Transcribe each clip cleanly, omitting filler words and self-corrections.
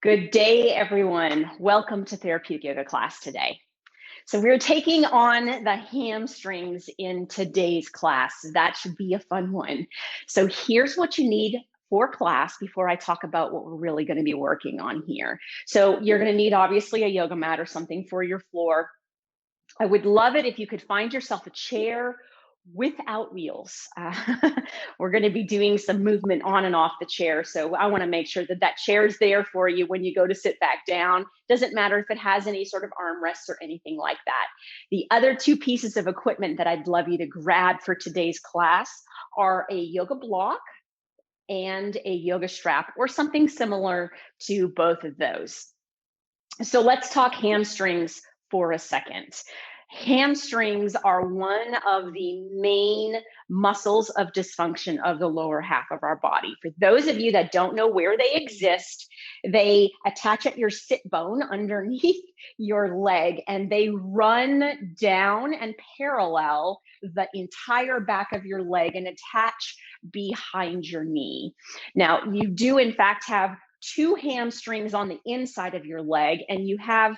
Good day, everyone. Welcome to Therapeutic Yoga class today. So we're taking on the hamstrings in today's class. That should be a fun one. So here's what you need for class before I talk about what we're really going to be working on here. So you're going to need obviously a yoga mat or something for your floor. I would love it if you could find yourself a chair without wheels. We're going to be doing some movement on and off the chair. So I want to make sure that that chair is there for you when you go to sit back down. Doesn't matter if it has any sort of armrests or anything like that. The other two pieces of equipment that I'd love you to grab for today's class are a yoga block and a yoga strap or something similar to both of those. So let's talk hamstrings for a second. Hamstrings are one of the main muscles of dysfunction of the lower half of our body. For those of you that don't know where they exist, they attach at your sit bone underneath your leg, and they run down and parallel the entire back of your leg and attach behind your knee. Now, you do in fact have two hamstrings on the inside of your leg, and you have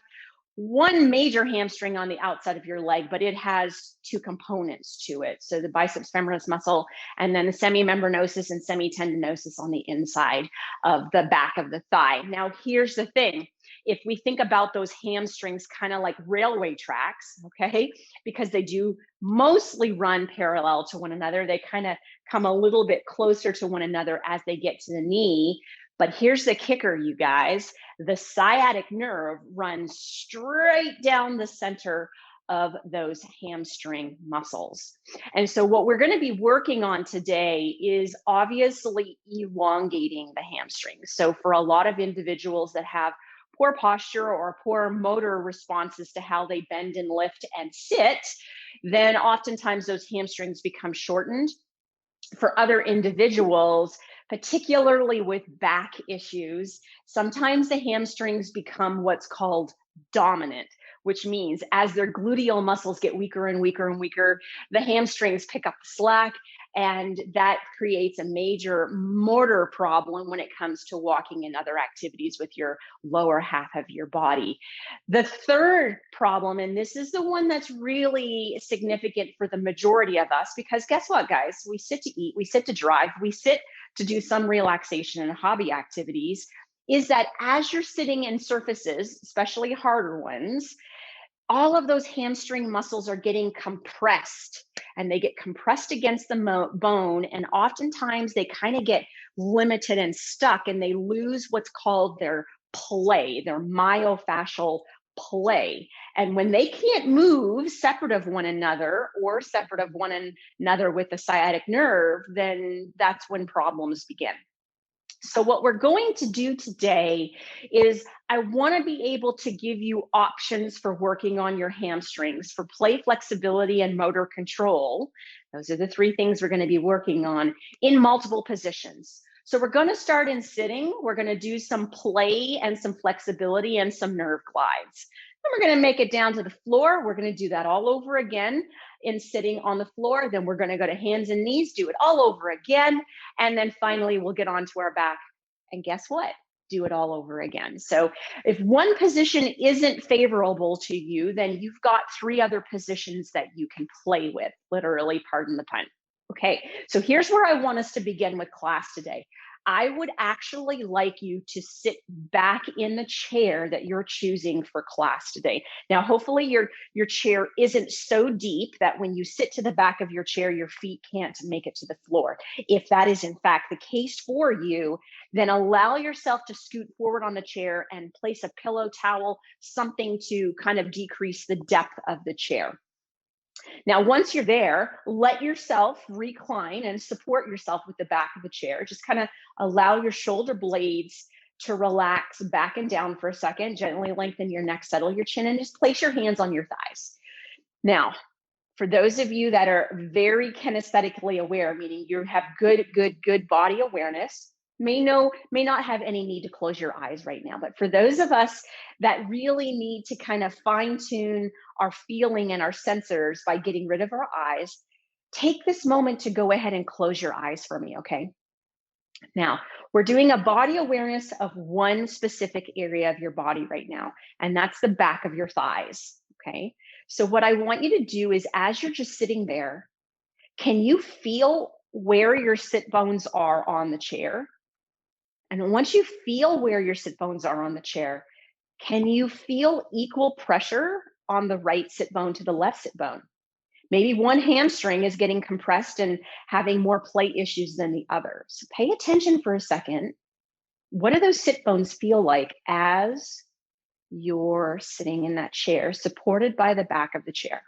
one major hamstring on the outside of your leg, but it has two components to it. So the biceps femoris muscle, and then the semimembranosus and semitendinosus on the inside of the back of the thigh. Now, here's the thing. If we think about those hamstrings kind of like railway tracks, okay, because they do mostly run parallel to one another, they kind of come a little bit closer to one another as they get to the knee. But here's the kicker, you guys. The sciatic nerve runs straight down the center of those hamstring muscles. And so what we're going to be working on today is obviously elongating the hamstrings. So for a lot of individuals that have poor posture or poor motor responses to how they bend and lift and sit, then oftentimes those hamstrings become shortened. For other individuals, particularly with back issues, sometimes the hamstrings become what's called dominant, which means as their gluteal muscles get weaker and weaker and weaker, the hamstrings pick up the slack, and that creates a major motor problem when it comes to walking and other activities with your lower half of your body. The third problem, and this is the one that's really significant for the majority of us, because guess what, guys? We sit to eat, we sit to drive, we sit to do some relaxation and hobby activities, is that as you're sitting in surfaces, especially harder ones, all of those hamstring muscles are getting compressed, and they get compressed against the bone, and oftentimes they kind of get limited and stuck, and they lose what's called their play, their myofascial play. And when they can't move separate of one another or separate of one another with the sciatic nerve, then that's when problems begin. So what we're going to do today is I want to be able to give you options for working on your hamstrings for play flexibility and motor control. Those are the three things we're going to be working on in multiple positions. So we're going to start in sitting. We're going to do some play and some flexibility and some nerve glides. Then we're going to make it down to the floor. We're going to do that all over again in sitting on the floor. Then we're going to go to hands and knees, do it all over again. And then finally, we'll get onto our back. And guess what? Do it all over again. So if one position isn't favorable to you, then you've got three other positions that you can play with, literally, pardon the pun. Okay, so here's where I want us to begin with class today. I would actually like you to sit back in the chair that you're choosing for class today. Now, hopefully your chair isn't so deep that when you sit to the back of your chair, your feet can't make it to the floor. If that is in fact the case for you, then allow yourself to scoot forward on the chair and place a pillow, towel, something to kind of decrease the depth of the chair. Now, once you're there, let yourself recline and support yourself with the back of the chair. Just kind of allow your shoulder blades to relax back and down for a second. Gently lengthen your neck, settle your chin, and just place your hands on your thighs. Now, for those of you that are very kinesthetically aware, meaning you have good body awareness, may not have any need to close your eyes right now. But for those of us that really need to kind of fine tune our feeling and our sensors by getting rid of our eyes, take this moment to go ahead and close your eyes for me, okay? Now, we're doing a body awareness of one specific area of your body right now, and that's the back of your thighs, okay? So what I want you to do is, as you're just sitting there, can you feel where your sit bones are on the chair? And once you feel where your sit bones are on the chair, can you feel equal pressure on the right sit bone to the left sit bone? Maybe one hamstring is getting compressed and having more plate issues than the other. So pay attention for a second. What do those sit bones feel like as you're sitting in that chair, supported by the back of the chair?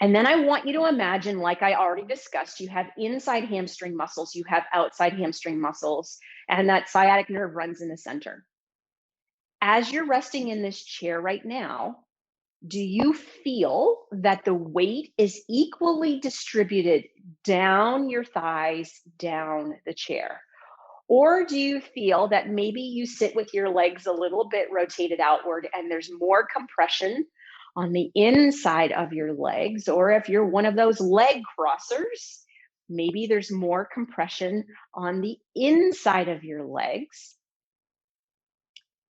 And then I want you to imagine, like I already discussed, you have inside hamstring muscles, you have outside hamstring muscles, and that sciatic nerve runs in the center. As you're resting in this chair right now, do you feel that the weight is equally distributed down your thighs, down the chair? Or do you feel that maybe you sit with your legs a little bit rotated outward and there's more compression on the inside of your legs? Or if you're one of those leg crossers, maybe there's more compression on the inside of your legs.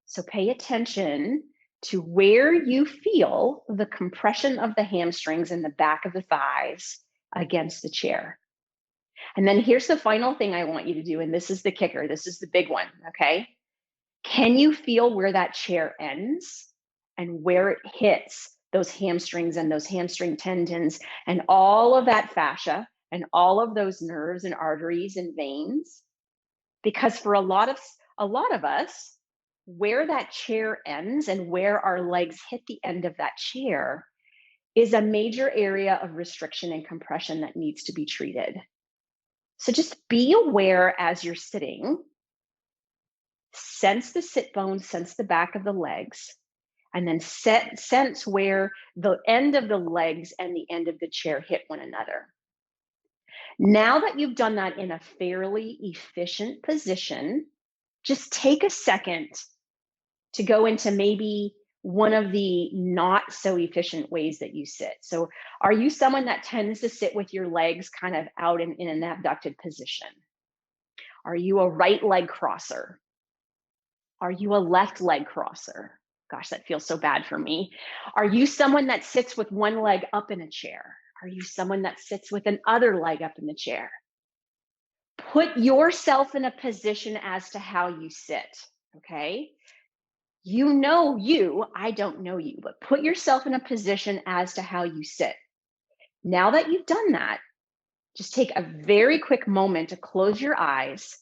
So pay attention to where you feel the compression of the hamstrings and the back of the thighs against the chair. And then here's the final thing I want you to do. And this is the kicker. This is the big one. Okay. Can you feel where that chair ends and where it hits those hamstrings and those hamstring tendons and all of that fascia and all of those nerves and arteries and veins? Because for a lot of us, where that chair ends and where our legs hit the end of that chair is a major area of restriction and compression that needs to be treated. So just be aware as you're sitting, sense the sit bones, sense the back of the legs, and then sense where the end of the legs and the end of the chair hit one another. Now that you've done that in a fairly efficient position, just take a second to go into maybe one of the not so efficient ways that you sit. So are you someone that tends to sit with your legs kind of out in an abducted position? Are you a right leg crosser? Are you a left leg crosser? Gosh, that feels so bad for me. Are you someone that sits with one leg up in a chair? Are you someone that sits with an other leg up in the chair? Put yourself in a position as to how you sit, okay? You know you, I don't know you, but put yourself in a position as to how you sit. Now that you've done that, just take a very quick moment to close your eyes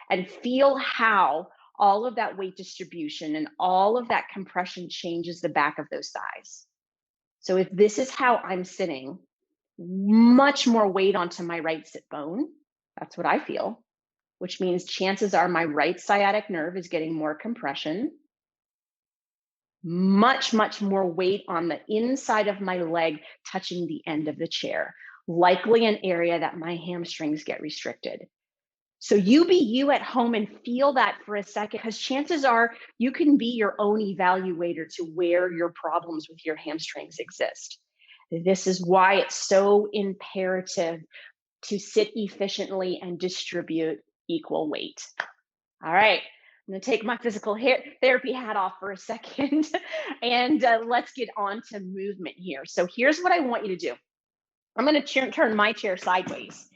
and feel how all of that weight distribution and all of that compression changes the back of those thighs. So if this is how I'm sitting, much more weight onto my right sit bone. That's what I feel, which means chances are my right sciatic nerve is getting more compression. Much, much more weight on the inside of my leg touching the end of the chair, likely an area that my hamstrings get restricted. So you be you at home and feel that for a second, because chances are you can be your own evaluator to where your problems with your hamstrings exist. This is why it's so imperative to sit efficiently and distribute equal weight. All right. I'm going to take my physical therapy hat off for a second and let's get on to movement here. So here's what I want you to do. I'm going to turn my chair sideways,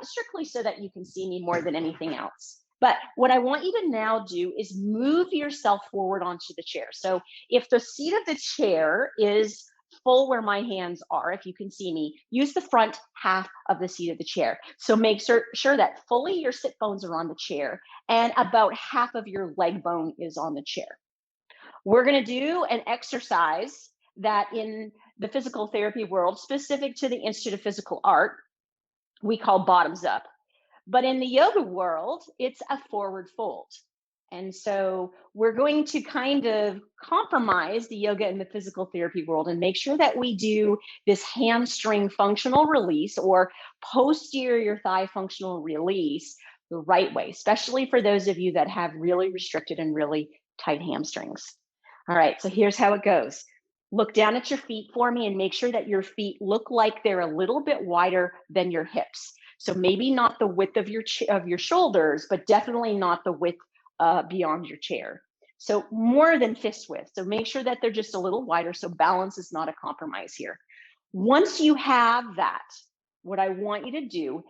strictly so that you can see me more than anything else. But what I want you to now do is move yourself forward onto the chair. So if the seat of the chair is full where my hands are, if you can see me, use the front half of the seat of the chair. So make sure that fully your sit bones are on the chair and about half of your leg bone is on the chair. We're going to do an exercise that in the physical therapy world, specific to the Institute of Physical Art, we call bottoms up. But in the yoga world, it's a forward fold. And so we're going to kind of compromise the yoga and the physical therapy world and make sure that we do this hamstring functional release or posterior thigh functional release the right way, especially for those of you that have really restricted and really tight hamstrings. All right, so here's how it goes. Look down at your feet for me and make sure that your feet look like they're a little bit wider than your hips. So maybe not the width of your shoulders, but definitely not the width beyond your chair. So more than fist width. So make sure that they're just a little wider so balance is not a compromise here. Once you have that, what I want you to do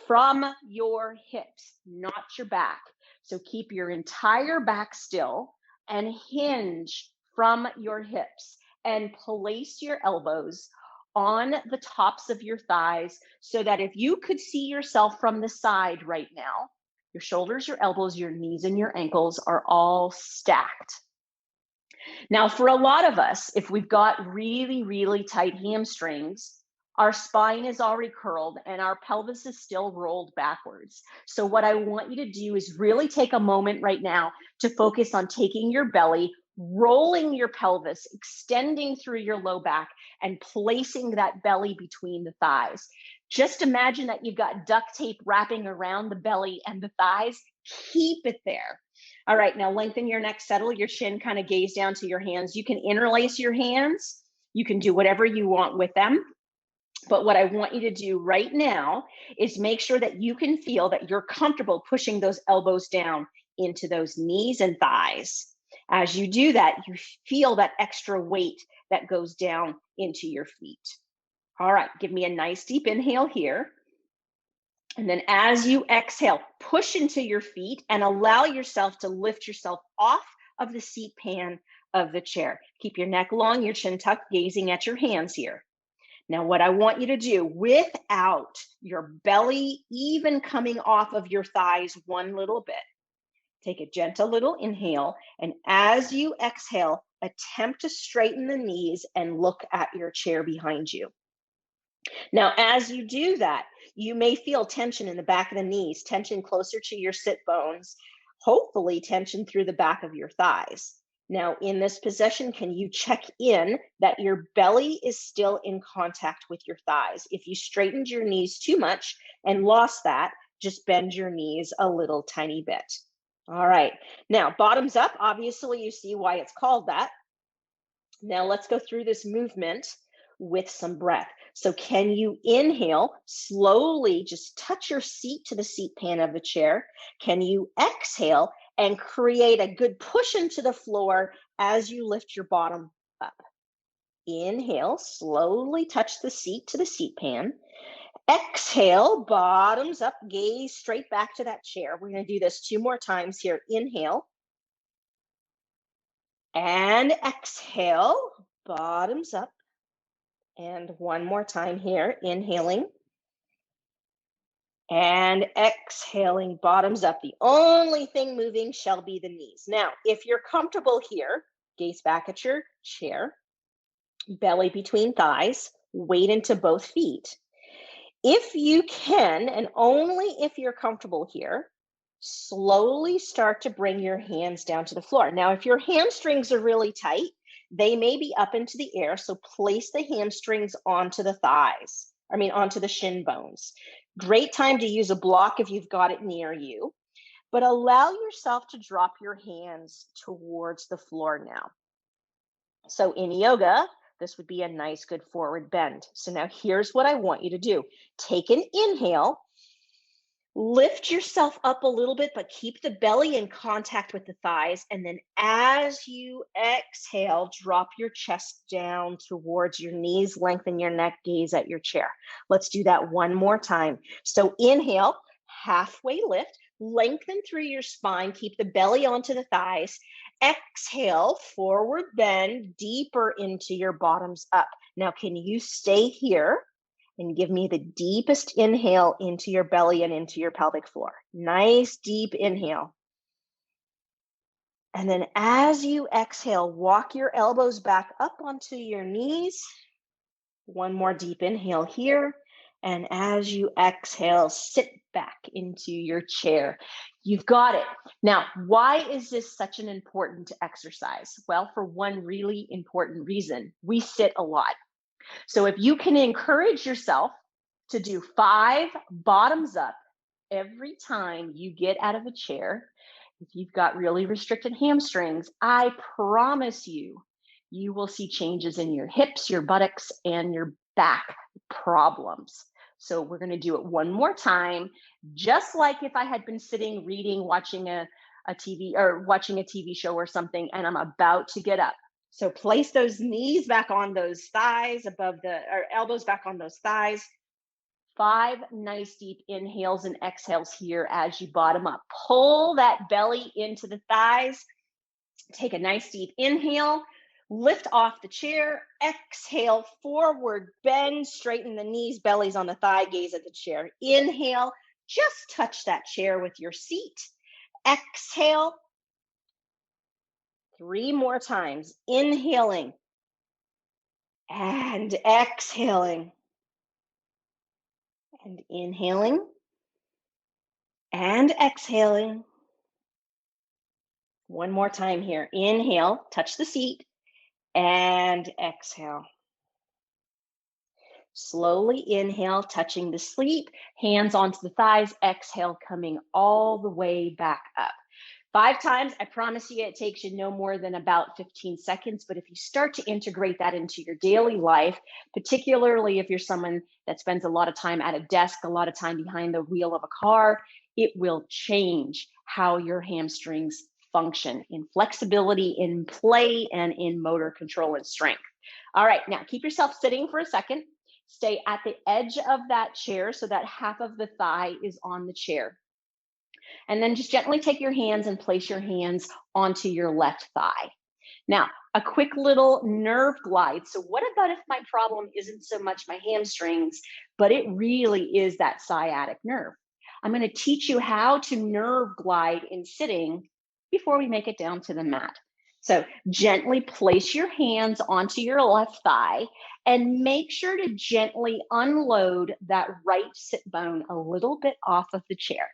from your hips, not your back. So keep your entire back still and hinge from your hips and place your elbows on the tops of your thighs so that if you could see yourself from the side right now, your shoulders, your elbows, your knees, and your ankles are all stacked. Now, for a lot of us, if we've got really, really tight hamstrings, our spine is already curled and our pelvis is still rolled backwards. So what I want you to do is really take a moment right now to focus on taking your belly, rolling your pelvis, extending through your low back, and placing that belly between the thighs. Just imagine that you've got duct tape wrapping around the belly and the thighs. Keep it there. All right, now lengthen your neck, settle your chin, kind of gaze down to your hands. You can interlace your hands. You can do whatever you want with them. But what I want you to do right now is make sure that you can feel that you're comfortable pushing those elbows down into those knees and thighs. As you do that, you feel that extra weight that goes down into your feet. All right, give me a nice deep inhale here. And then as you exhale, push into your feet and allow yourself to lift yourself off of the seat pan of the chair. Keep your neck long, your chin tucked, gazing at your hands here. Now, what I want you to do without your belly even coming off of your thighs one little bit, take a gentle little inhale. And as you exhale, attempt to straighten the knees and look at your chair behind you. Now, as you do that, you may feel tension in the back of the knees, tension closer to your sit bones, hopefully tension through the back of your thighs. Now, in this position, can you check in that your belly is still in contact with your thighs? If you straightened your knees too much and lost that, just bend your knees a little tiny bit. All right. Now, bottoms up, obviously you see why it's called that. Now let's go through this movement with some breath. So can you inhale, slowly just touch your seat to the seat pan of the chair? Can you exhale and create a good push into the floor as you lift your bottom up? Inhale, slowly touch the seat to the seat pan. Exhale, bottoms up, gaze straight back to that chair. We're going to do this 2 more times here. Inhale. And exhale, bottoms up. And 1 more time here, inhaling. And exhaling, bottoms up. The only thing moving shall be the knees. Now, if you're comfortable here, gaze back at your chair, belly between thighs, weight into both feet. If you can, and only if you're comfortable here, slowly start to bring your hands down to the floor. Now, if your hamstrings are really tight, they may be up into the air, so place the hamstrings onto the onto the shin bones. Great time to use a block if you've got it near you, but allow yourself to drop your hands towards the floor now. So in yoga, this would be a nice, good forward bend. So now here's what I want you to do. Take an inhale. Lift yourself up a little bit, but keep the belly in contact with the thighs. And then as you exhale, drop your chest down towards your knees, lengthen your neck, gaze at your chair. Let's do that 1 more time. So inhale, halfway lift, lengthen through your spine, keep the belly onto the thighs. Exhale, forward bend, deeper into your bottoms up. Now, can you stay here? And give me the deepest inhale into your belly and into your pelvic floor. Nice deep inhale. And then as you exhale, walk your elbows back up onto your knees. 1 more deep inhale here. And as you exhale, sit back into your chair. You've got it. Now, why is this such an important exercise? Well, for one really important reason. We sit a lot. So if you can encourage yourself to do 5 bottoms up every time you get out of a chair, if you've got really restricted hamstrings, I promise you, you will see changes in your hips, your buttocks, and your back problems. So we're going to do it one more time, just like if I had been sitting, reading, watching a TV or watching a TV show or something, and I'm about to get up. So place those knees back on those thighs or elbows back on those thighs. 5 nice deep inhales and exhales here as you bottom up. Pull that belly into the thighs. Take a nice deep inhale. Lift off the chair. Exhale, forward bend, straighten the knees, belly's on the thigh, gaze at the chair. Inhale, just touch that chair with your seat. Exhale. 3 more times. Inhaling and exhaling. And inhaling and exhaling. One more time here. Inhale, touch the seat, and exhale. Slowly inhale, touching the seat, hands onto the thighs, exhale, coming all the way back up. 5 times, I promise you it takes you no more than about 15 seconds, but if you start to integrate that into your daily life, particularly if you're someone that spends a lot of time at a desk, a lot of time behind the wheel of a car, it will change how your hamstrings function in flexibility, in play, and in motor control and strength. All right, now keep yourself sitting for a second. Stay at the edge of that chair so that half of the thigh is on the chair. And then just gently take your hands and place your hands onto your left thigh. Now, a quick little nerve glide. So what about if my problem isn't so much my hamstrings, but it really is that sciatic nerve? I'm going to teach you how to nerve glide in sitting before we make it down to the mat. So gently place your hands onto your left thigh and make sure to gently unload that right sit bone a little bit off of the chair.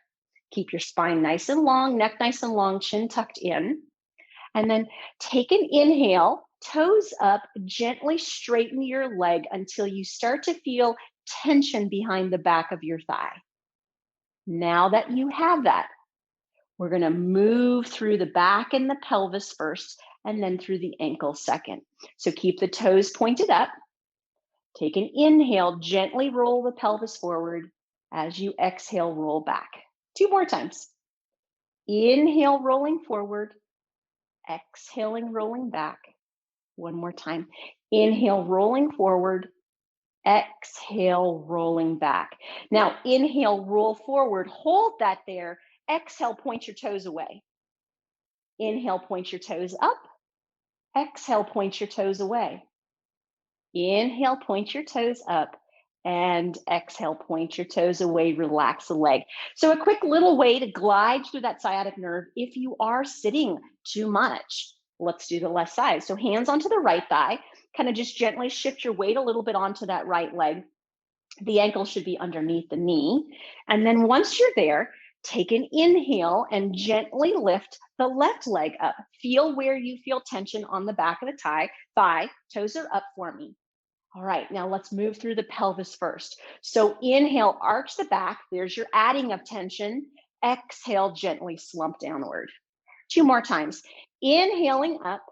Keep your spine nice and long, neck nice and long, chin tucked in. And then take an inhale, toes up, gently straighten your leg until you start to feel tension behind the back of your thigh. Now that you have that, we're going to move through the back and the pelvis first, and then through the ankle second. So keep the toes pointed up. Take an inhale, gently roll the pelvis forward. As you exhale, roll back. 2 more times. Inhale, rolling forward. Exhaling, rolling back. 1 more time. Inhale, rolling forward. Exhale, rolling back. Now, inhale, roll forward. Hold that there. Exhale, point your toes away. Inhale, point your toes up. Exhale, point your toes away. Inhale, point your toes up. And exhale, point your toes away, relax the leg. So a quick little way to glide through that sciatic nerve if you are sitting too much. Let's do the left side. So hands onto the right thigh, kind of just gently shift your weight a little bit onto that right leg. The ankle should be underneath the knee. And then once you're there, take an inhale and gently lift the left leg up. Feel where you feel tension on the back of the thigh. Toes are up for me. All right, now let's move through the pelvis first. So inhale, arch the back. There's your adding of tension. Exhale, gently slump downward. 2 more times. Inhaling up,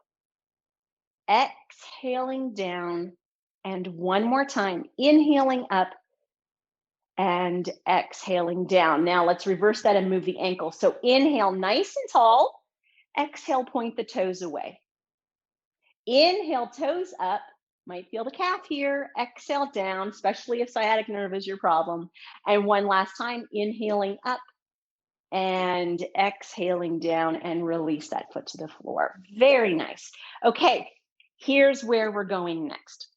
exhaling down, and 1 more time. Inhaling up and exhaling down. Now let's reverse that and move the ankle. So inhale, nice and tall. Exhale, point the toes away. Inhale, toes up. Might feel the calf here. Exhale down, especially if sciatic nerve is your problem. And one last time, inhaling up and exhaling down, and release that foot to the floor. Very nice. Okay, here's where we're going next.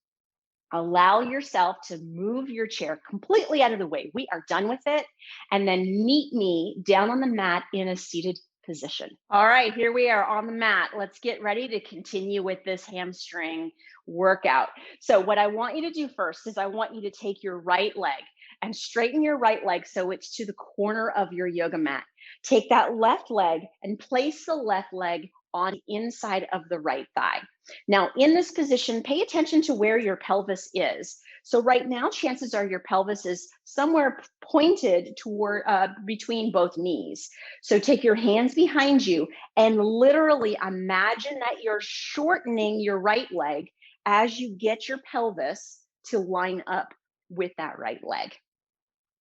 Allow yourself to move your chair completely out of the way. We are done with it. And then meet me down on the mat in a seated position. All right, here we are on the mat. Let's get ready to continue with this hamstring workout. So what I want you to do first is I want you to take your right leg and straighten your right leg so it's to the corner of your yoga mat. Take that left leg and place the left leg on the inside of the right thigh. Now, in this position, pay attention to where your pelvis is. So right now, chances are your pelvis is somewhere pointed toward between both knees. So take your hands behind you and literally imagine that you're shortening your right leg as you get your pelvis to line up with that right leg.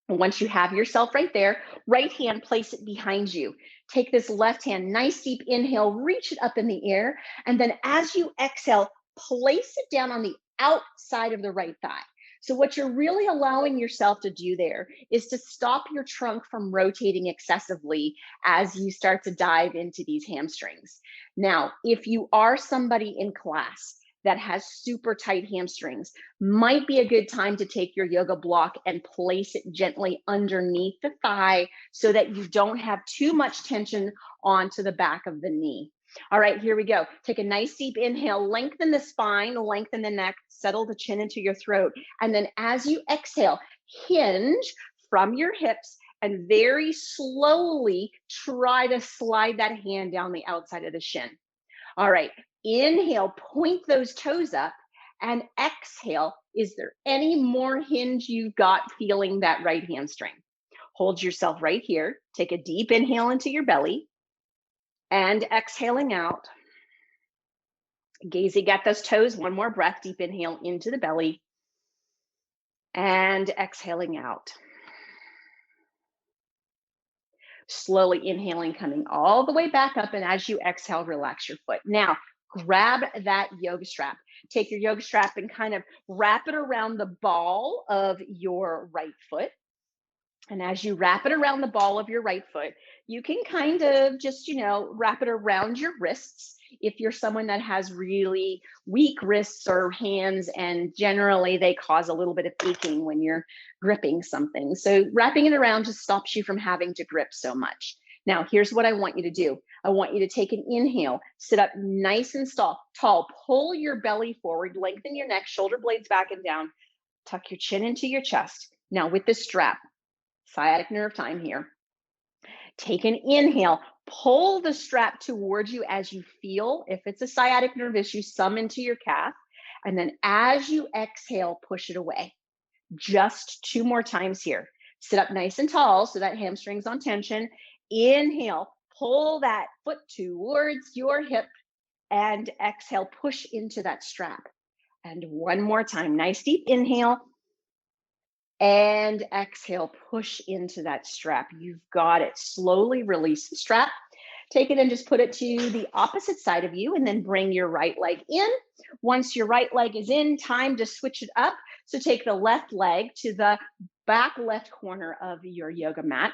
Once you have yourself right there, right hand, place it behind you. Take this left hand, nice deep inhale, reach it up in the air. And then as you exhale, place it down on the outside of the right thigh. So, what you're really allowing yourself to do there is to stop your trunk from rotating excessively as you start to dive into these hamstrings. Now, if you are somebody in class that has super tight hamstrings, might be a good time to take your yoga block and place it gently underneath the thigh so that you don't have too much tension onto the back of the knee. All right, here we go. Take a nice deep inhale, lengthen the spine, lengthen the neck, settle the chin into your throat. And then as you exhale, hinge from your hips and very slowly try to slide that hand down the outside of the shin. All right, inhale, point those toes up, and exhale. Is there any more hinge you've got feeling that right hamstring? Hold yourself right here. Take a deep inhale into your belly and exhaling out. Gazing at those toes, one more breath, deep inhale into the belly and exhaling out. Slowly inhaling, coming all the way back up. And as you exhale, relax your foot. Now, grab that yoga strap. Take your yoga strap and kind of wrap it around the ball of your right foot. And as you wrap it around the ball of your right foot, you can kind of just, wrap it around your wrists if you're someone that has really weak wrists or hands, and generally they cause a little bit of aching when you're gripping something. So wrapping it around just stops you from having to grip so much. Now, here's what I want you to do. I want you to take an inhale, sit up nice and tall, pull your belly forward, lengthen your neck, shoulder blades back and down, tuck your chin into your chest. Now with this strap, sciatic nerve time here. Take an inhale, pull the strap towards you as you feel, if it's a sciatic nerve issue, some into your calf. And then as you exhale, push it away. Just 2 more times here. Sit up nice and tall so that hamstring's on tension. Inhale, pull that foot towards your hip and exhale, push into that strap. And one more time, nice deep inhale. And exhale, push into that strap. You've got it. Slowly release the strap. Take it and just put it to the opposite side of you and then bring your right leg in. Once your right leg is in, time to switch it up. So take the left leg to the back left corner of your yoga mat.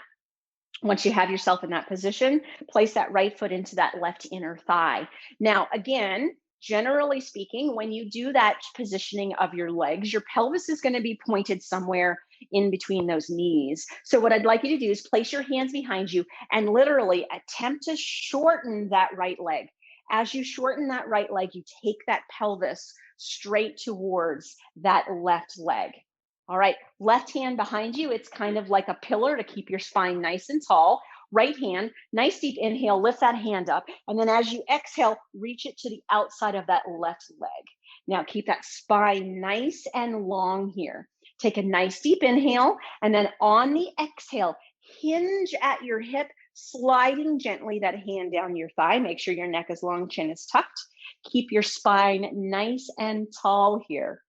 Once you have yourself in that position, place that right foot into that left inner thigh. Now, again, generally speaking, when you do that positioning of your legs, your pelvis is going to be pointed somewhere in between those knees. So what I'd like you to do is place your hands behind you and literally attempt to shorten that right leg. As you shorten that right leg, you take that pelvis straight towards that left leg. All right, left hand behind you, it's kind of like a pillar to keep your spine nice and tall. Right hand, nice deep inhale, lift that hand up. And then as you exhale, reach it to the outside of that left leg. Now keep that spine nice and long here. Take a nice deep inhale. And then on the exhale, hinge at your hip, sliding gently that hand down your thigh. Make sure your neck is long, chin is tucked. Keep your spine nice and tall here.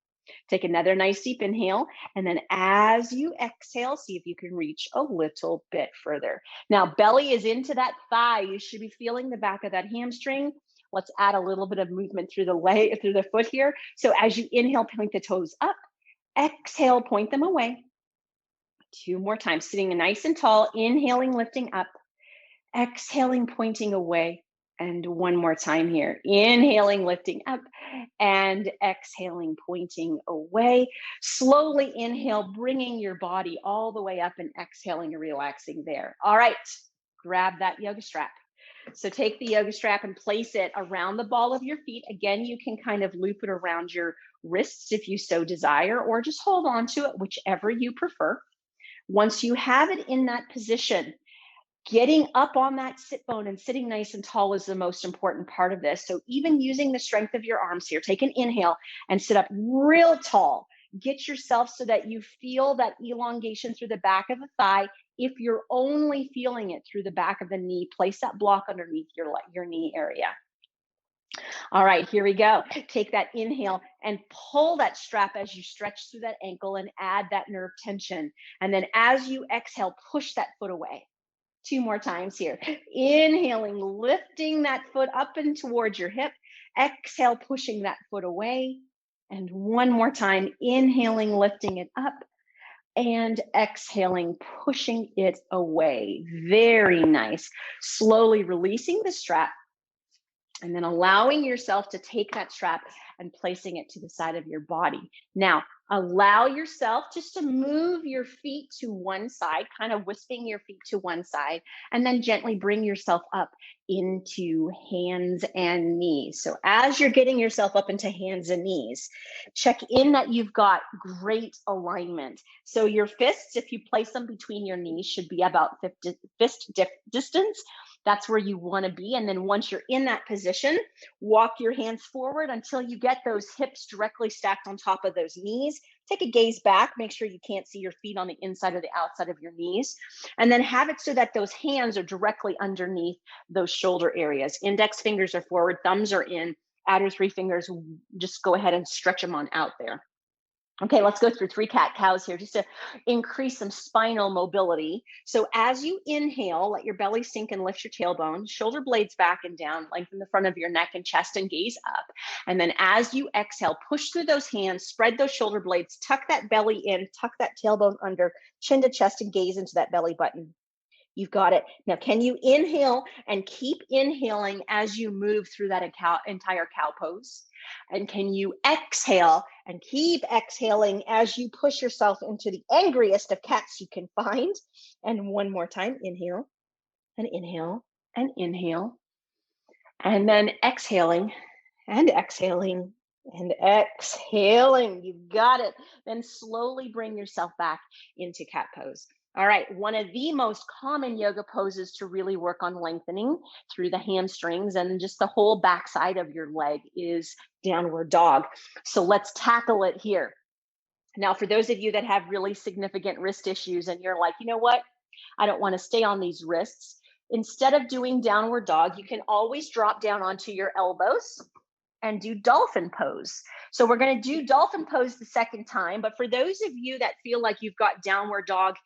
Take another nice deep inhale. And then as you exhale, see if you can reach a little bit further. Now, belly is into that thigh. You should be feeling the back of that hamstring. Let's add a little bit of movement through the foot here. So as you inhale, point the toes up. Exhale, point them away. 2 more times, sitting nice and tall, inhaling, lifting up. Exhaling, pointing away. And one more time here. Inhaling, lifting up, and exhaling, pointing away. Slowly inhale, bringing your body all the way up and exhaling and relaxing there. All right, grab that yoga strap. So take the yoga strap and place it around the ball of your feet. Again, you can kind of loop it around your wrists if you so desire, or just hold on to it, whichever you prefer. Once you have it in that position, getting up on that sit bone and sitting nice and tall is the most important part of this. So even using the strength of your arms here, take an inhale and sit up real tall. Get yourself so that you feel that elongation through the back of the thigh. If you're only feeling it through the back of the knee, place that block underneath your knee area. All right, here we go. Take that inhale and pull that strap as you stretch through that ankle and add that nerve tension. And then as you exhale, push that foot away. Two more times here. Inhaling, lifting that foot up and towards your hip. Exhale, pushing that foot away. And one more time, inhaling, lifting it up. And exhaling, pushing it away. Very nice. Slowly releasing the strap and then allowing yourself to take that strap and placing it to the side of your body. Now, allow yourself just to move your feet to one side, kind of wisping your feet to one side, and then gently bring yourself up into hands and knees. So as you're getting yourself up into hands and knees, check in that you've got great alignment. So your fists, if you place them between your knees, should be about fist distance. That's where you want to be. And then once you're in that position, walk your hands forward until you get those hips directly stacked on top of those knees. Take a gaze back. Make sure you can't see your feet on the inside or the outside of your knees. And then have it so that those hands are directly underneath those shoulder areas. Index fingers are forward, thumbs are in, outer three fingers, just go ahead and stretch them on out there. Okay, let's go through 3 cat-cows here just to increase some spinal mobility. So as you inhale, let your belly sink and lift your tailbone, shoulder blades back and down, lengthen the front of your neck and chest and gaze up. And then as you exhale, push through those hands, spread those shoulder blades, tuck that belly in, tuck that tailbone under, chin to chest and gaze into that belly button. You've got it. Now, can you inhale and keep inhaling as you move through that entire cow pose? And can you exhale and keep exhaling as you push yourself into the angriest of cats you can find? And one more time, inhale and inhale and inhale. And then exhaling and exhaling and exhaling. You've got it. Then slowly bring yourself back into cat pose. All right, one of the most common yoga poses to really work on lengthening through the hamstrings and just the whole backside of your leg is downward dog. So let's tackle it here. Now, for those of you that have really significant wrist issues and you're like, you know what? I don't want to stay on these wrists. Instead of doing downward dog, you can always drop down onto your elbows and do dolphin pose. So we're going to do dolphin pose the second time. But for those of you that feel like you've got downward dog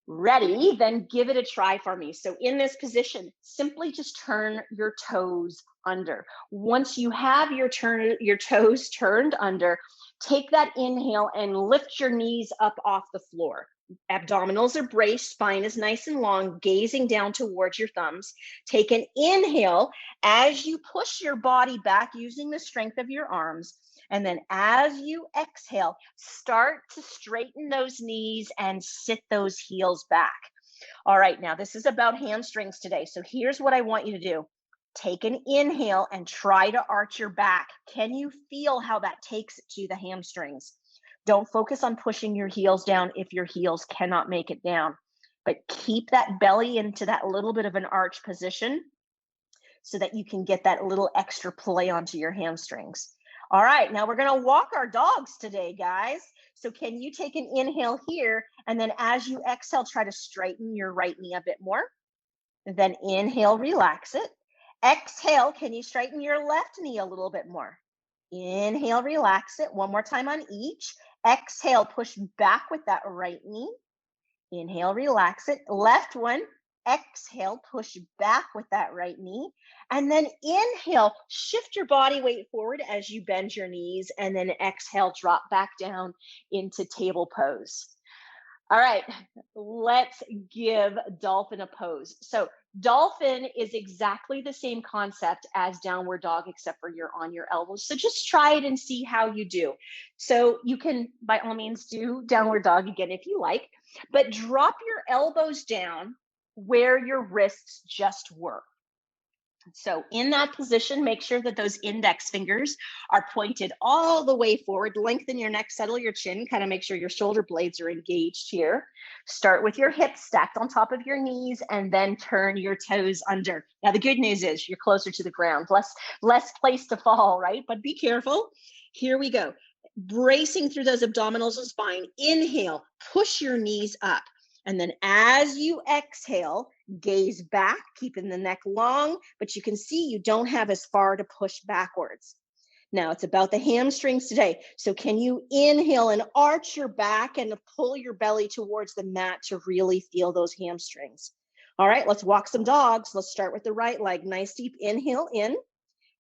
ready, then give it a try for me. So in this position, simply just turn your toes under. Once you have your toes turned under, take that inhale and lift your knees up off the floor. Abdominals are braced, spine is nice and long, gazing down towards your thumbs. Take an inhale as you push your body back using the strength of your arms. And then as you exhale, start to straighten those knees and sit those heels back. All right, now this is about hamstrings today. So here's what I want you to do. Take an inhale and try to arch your back. Can you feel how that takes it to the hamstrings? Don't focus on pushing your heels down if your heels cannot make it down, but keep that belly into that little bit of an arch position so that you can get that little extra play onto your hamstrings. All right, now we're going to walk our dogs today, guys. So can you take an inhale here, and then as you exhale, try to straighten your right knee a bit more. Then inhale, relax it. Exhale, can you straighten your left knee a little bit more? Inhale, relax it. One more time on each. Exhale, push back with that right knee. Inhale, relax it. Left one. Exhale, push back with that right knee. And then inhale, shift your body weight forward as you bend your knees. And then exhale, drop back down into table pose. All right, let's give dolphin a pose. So dolphin is exactly the same concept as downward dog, except for you're on your elbows. So just try it and see how you do. So you can, by all means, do downward dog again if you like, but drop your elbows down where your wrists just were. So in that position, make sure that those index fingers are pointed all the way forward. Lengthen your neck, settle your chin, kind of make sure your shoulder blades are engaged here. Start with your hips stacked on top of your knees and then turn your toes under. Now, the good news is you're closer to the ground, less place to fall, right? But be careful. Here we go. Bracing through those abdominals and spine. Inhale, push your knees up. And then as you exhale, gaze back, keeping the neck long, but you can see you don't have as far to push backwards. Now it's about the hamstrings today. So can you inhale and arch your back and pull your belly towards the mat to really feel those hamstrings? All right, let's walk some dogs. Let's start with the right leg. Nice deep inhale in.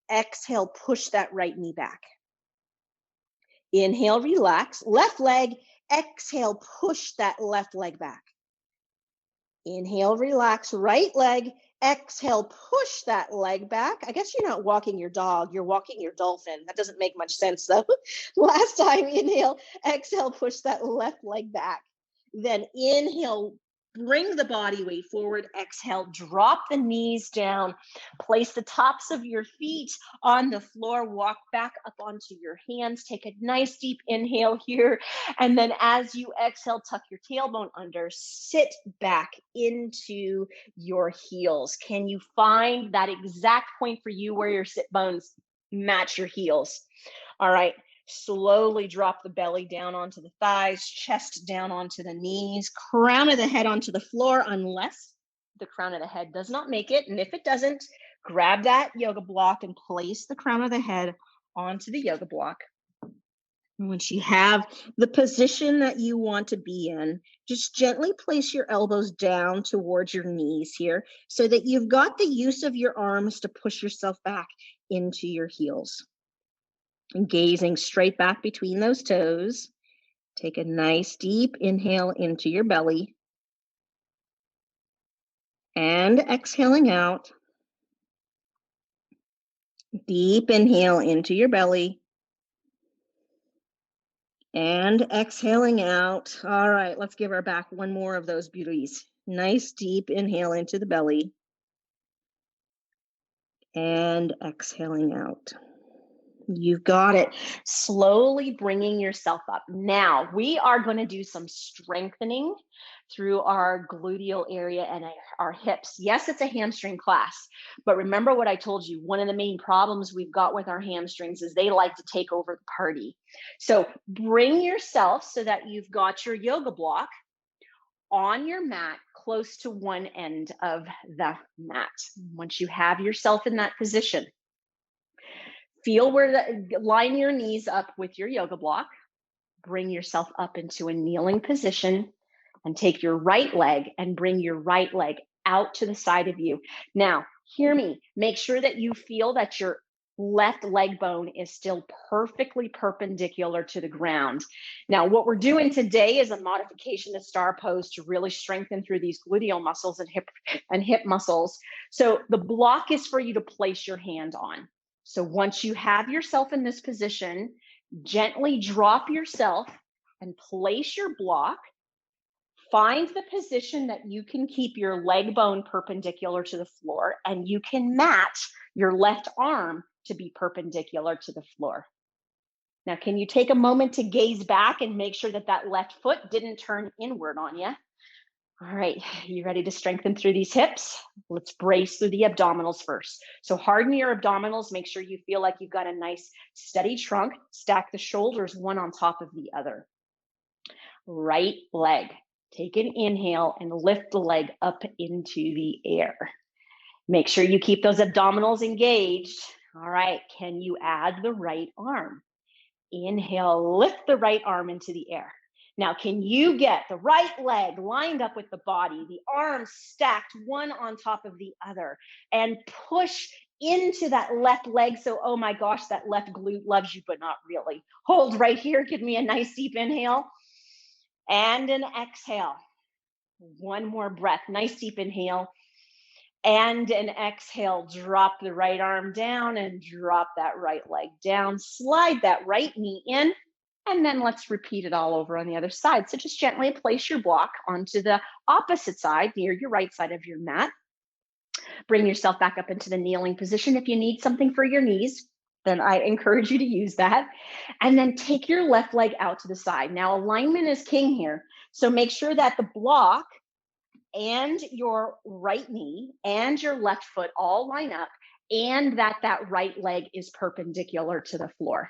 Exhale, push that right knee back. Inhale, relax. Left leg. Exhale, push that left leg back. Inhale, relax. Right leg. Exhale, push that leg back. I guess you're not walking your dog, you're walking your dolphin. That doesn't make much sense though. Last time, inhale, exhale, push that left leg back. Then inhale, bring the body weight forward. Exhale, drop the knees down. Place the tops of your feet on the floor. Walk back up onto your hands. Take a nice deep inhale here. And then as you exhale, tuck your tailbone under. Sit back into your heels. Can you find that exact point for you where your sit bones match your heels? All right. Slowly drop the belly down onto the thighs, chest down onto the knees, crown of the head onto the floor, unless the crown of the head does not make it. And if it doesn't, grab that yoga block and place the crown of the head onto the yoga block. And once you have the position that you want to be in, just gently place your elbows down towards your knees here so that you've got the use of your arms to push yourself back into your heels. And gazing straight back between those toes. Take a nice deep inhale into your belly. And exhaling out. Deep inhale into your belly. And exhaling out. All right, let's give our back one more of those beauties. Nice deep inhale into the belly. And exhaling out. You've got it. Slowly bringing yourself up. Now, we are going to do some strengthening through our gluteal area and our hips. Yes, it's a hamstring class, but remember what I told you. One of the main problems we've got with our hamstrings is they like to take over the party. So bring yourself so that you've got your yoga block on your mat close to one end of the mat. Once you have yourself in that position, feel line your knees up with your yoga block. Bring yourself up into a kneeling position and take your right leg and bring your right leg out to the side of you. Now, hear me. Make sure that you feel that your left leg bone is still perfectly perpendicular to the ground. Now, what we're doing today is a modification to star pose to really strengthen through these gluteal muscles and hip muscles. So the block is for you to place your hand on. So once you have yourself in this position, gently drop yourself and place your block. Find the position that you can keep your leg bone perpendicular to the floor, and you can match your left arm to be perpendicular to the floor. Now, can you take a moment to gaze back and make sure that that left foot didn't turn inward on you? All right, you ready to strengthen through these hips? Let's brace through the abdominals first. So harden your abdominals. Make sure you feel like you've got a nice steady trunk. Stack the shoulders one on top of the other. Right leg. Take an inhale and lift the leg up into the air. Make sure you keep those abdominals engaged. All right, can you add the right arm? Inhale, lift the right arm into the air. Now, can you get the right leg lined up with the body, the arms stacked one on top of the other, and push into that left leg? So, oh my gosh, that left glute loves you, but not really. Hold right here. Give me a nice deep inhale and an exhale. One more breath. Nice deep inhale and an exhale. Drop the right arm down and drop that right leg down. Slide that right knee in. And then let's repeat it all over on the other side. So just gently place your block onto the opposite side near your right side of your mat. Bring yourself back up into the kneeling position. If you need something for your knees, then I encourage you to use that. And then take your left leg out to the side. Now, alignment is king here. So make sure that the block and your right knee and your left foot all line up and that right leg is perpendicular to the floor.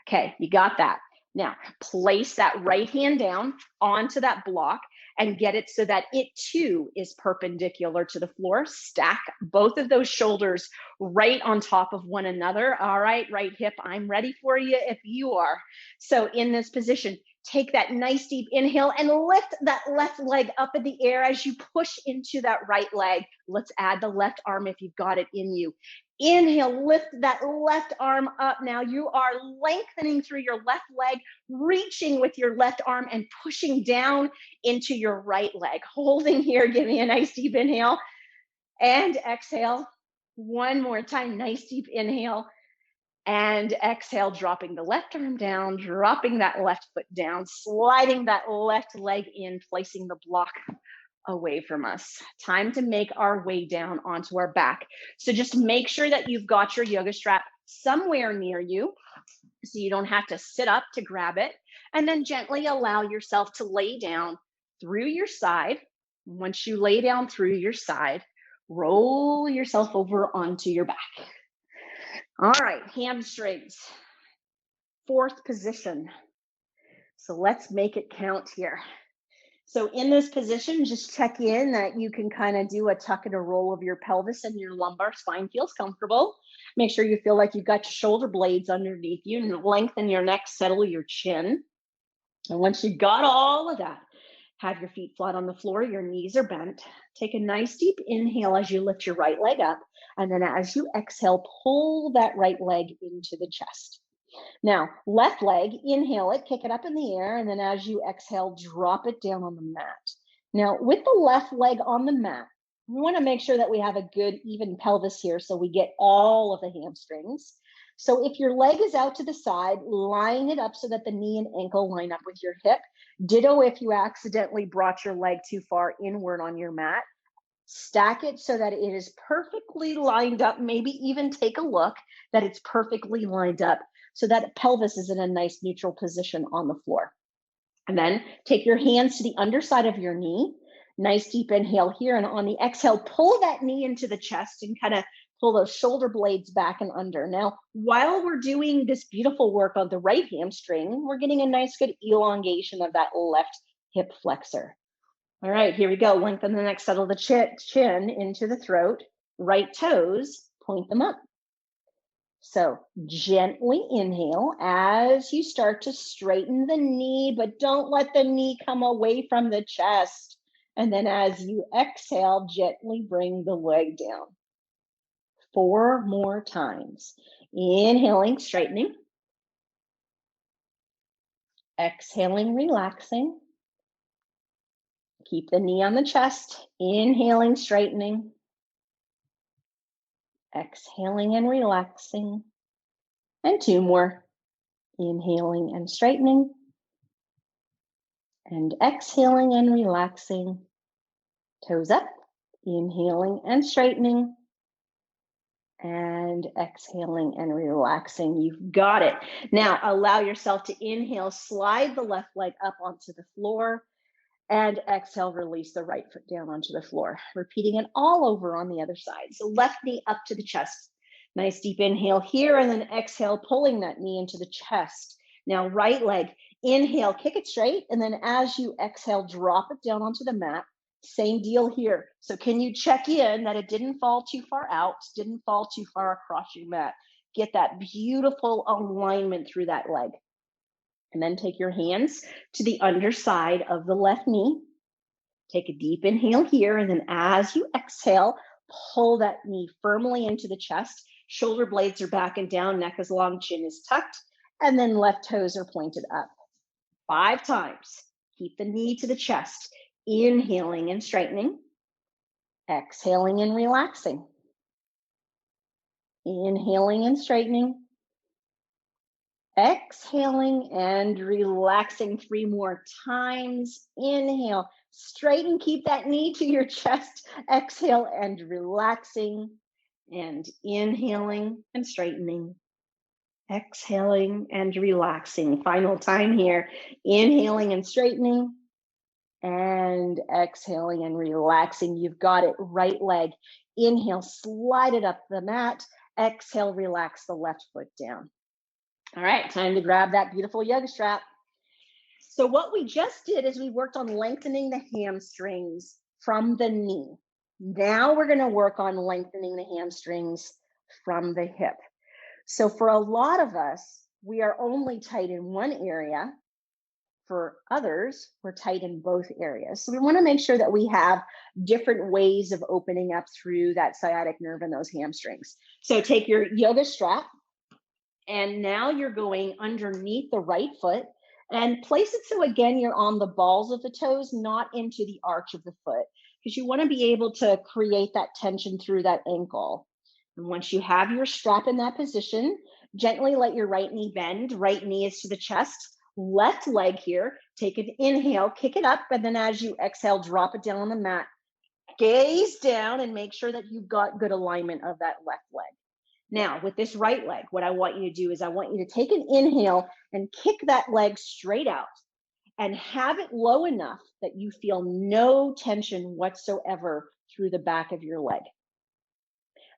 Okay, you got that. Now, place that right hand down onto that block and get it so that it too is perpendicular to the floor. Stack both of those shoulders right on top of one another. All right, right hip, I'm ready for you if you are. So in this position, take that nice deep inhale and lift that left leg up in the air as you push into that right leg. Let's add the left arm if you've got it in you. Inhale, lift that left arm up. Now you are lengthening through your left leg, reaching with your left arm and pushing down into your right leg. Holding here, give me a nice deep inhale and exhale. One more time, nice deep inhale and exhale, dropping the left arm down, dropping that left foot down, sliding that left leg in, placing the block away from us. Time to make our way down onto our back. So just make sure that you've got your yoga strap somewhere near you so you don't have to sit up to grab it. And then gently allow yourself to lay down through your side. Once you lay down through your side, roll yourself over onto your back. All right, hamstrings, fourth position. So let's make it count here. So in this position, just check in that you can kind of do a tuck and a roll of your pelvis and your lumbar spine feels comfortable. Make sure you feel like you've got your shoulder blades underneath you and lengthen your neck, settle your chin. And once you've got all of that, have your feet flat on the floor, your knees are bent. Take a nice deep inhale as you lift your right leg up. And then as you exhale, pull that right leg into the chest. Now, left leg, inhale it, kick it up in the air, and then as you exhale, drop it down on the mat. Now, with the left leg on the mat, we want to make sure that we have a good even pelvis here so we get all of the hamstrings. So if your leg is out to the side, line it up so that the knee and ankle line up with your hip. Ditto if you accidentally brought your leg too far inward on your mat. Stack it so that it is perfectly lined up. Maybe even take a look that it's perfectly lined up so that pelvis is in a nice neutral position on the floor. And then take your hands to the underside of your knee. Nice deep inhale here. And on the exhale, pull that knee into the chest and kind of pull those shoulder blades back and under. Now, while we're doing this beautiful work on the right hamstring, we're getting a nice good elongation of that left hip flexor. All right, here we go. Lengthen the neck, settle the chin into the throat. Right toes, point them up. So gently inhale as you start to straighten the knee, but don't let the knee come away from the chest. And then as you exhale, gently bring the leg down. 4 more times. Inhaling, straightening. Exhaling, relaxing. Keep the knee on the chest. Inhaling, straightening. Exhaling and relaxing. And 2 more. Inhaling and straightening. And exhaling and relaxing. Toes up. Inhaling and straightening. And exhaling and relaxing. You've got it. Now allow yourself to inhale, slide the left leg up onto the floor. And exhale, release the right foot down onto the floor. Repeating it all over on the other side. So left knee up to the chest. Nice deep inhale here, and then exhale, pulling that knee into the chest. Now right leg, inhale, kick it straight, and then as you exhale, drop it down onto the mat. Same deal here. So can you check in that it didn't fall too far out, didn't fall too far across your mat? Get that beautiful alignment through that leg. And then take your hands to the underside of the left knee. Take a deep inhale here. And then as you exhale, pull that knee firmly into the chest. Shoulder blades are back and down. Neck is long, chin is tucked. And then left toes are pointed up. 5 times. Keep the knee to the chest. Inhaling and straightening. Exhaling and relaxing. Inhaling and straightening. Exhaling and relaxing 3 more times. Inhale, straighten, keep that knee to your chest. Exhale and relaxing. And inhaling and straightening. Exhaling and relaxing. Final time here. Inhaling and straightening. And exhaling and relaxing. You've got it. Right leg. Inhale, slide it up the mat. Exhale, relax the left foot down. All right, time to grab that beautiful yoga strap. So what we just did is we worked on lengthening the hamstrings from the knee. Now we're going to work on lengthening the hamstrings from the hip. So for a lot of us, we are only tight in one area. For others, we're tight in both areas. So we want to make sure that we have different ways of opening up through that sciatic nerve and those hamstrings. So take your yoga strap, and now you're going underneath the right foot and place it so again, you're on the balls of the toes, not into the arch of the foot, because you want to be able to create that tension through that ankle. And once you have your strap in that position, gently let your right knee bend. Right knee is to the chest. Left leg here. Take an inhale, kick it up, and then as you exhale, drop it down on the mat. Gaze down and make sure that you've got good alignment of that left leg. Now, with this right leg, what I want you to do is I want you to take an inhale and kick that leg straight out and have it low enough that you feel no tension whatsoever through the back of your leg.